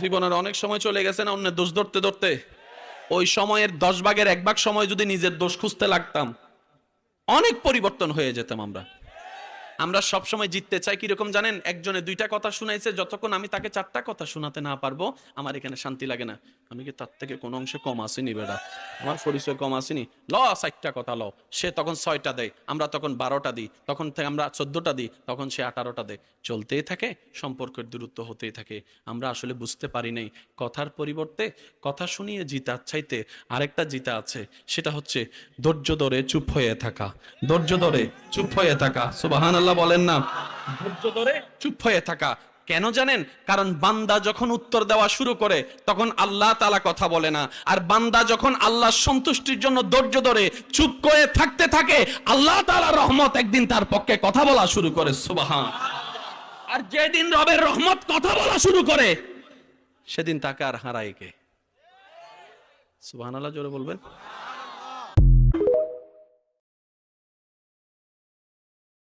জীবনের অনেক সময় চলে গেছে না অন্যের দোষ ধরতে ধরতে? ওই সময়ের 10 ভাগের 1 ভাগ সময় যদি নিজের দোষ খুঁজতে লাগতাম, অনেক পরিবর্তন হয়ে যেতাম আমরা। আমরা সব সময় জিততে চাই কিরকম জানেন? একজনে 2টা কথা শুনাইছে, যতক্ষণ আমি তাকে 4টা কথা শোনাতে না পারবো আমার এখানে শান্তি লাগে না। আমি কি তার থেকে কোনো অংশে কম আসিনি? বেটা, আমার পরিচয় কম আসিনি? ল 4টা কথা ল। সে তখন 6টা দেয়, আমরা তখন 12টা দিই, তখন থেকে আমরা 14টা দিই, তখন সে 18টা দেয়। চলতেই থাকে, সম্পর্কের দূরত্ব হতেই থাকে। আমরা আসলে বুঝতে পারি নাই কথার পরিবর্তে কথা শুনিয়ে জিতার চাইতে আরেকটা জিতা আছে, সেটা হচ্ছে ধৈর্য ধরে চুপ হয়ে থাকা। ধৈর্য ধরে চুপ হয়ে থাকা, সুবহানাল্লাহ বলেন না? ধৈর্য ধরে চুপ হয়ে থাকা। কেন জানেন? কারণ বান্দা যখন উত্তর দেওয়া শুরু করে তখন আল্লাহ তাআলা কথা বলে না, আর বান্দা যখন আল্লাহর সন্তুষ্টির জন্য ধৈর্য ধরে চুপ করে থাকতে থাকে, আল্লাহ তাআলার রহমত একদিন তার পক্ষে কথা বলা শুরু করে। সুবহান। আর যেদিন রবের রহমত কথা বলা শুরু করে সেদিন তাকে আর হারায় কে? সুবহানাল্লাহ জোরে বলবেন।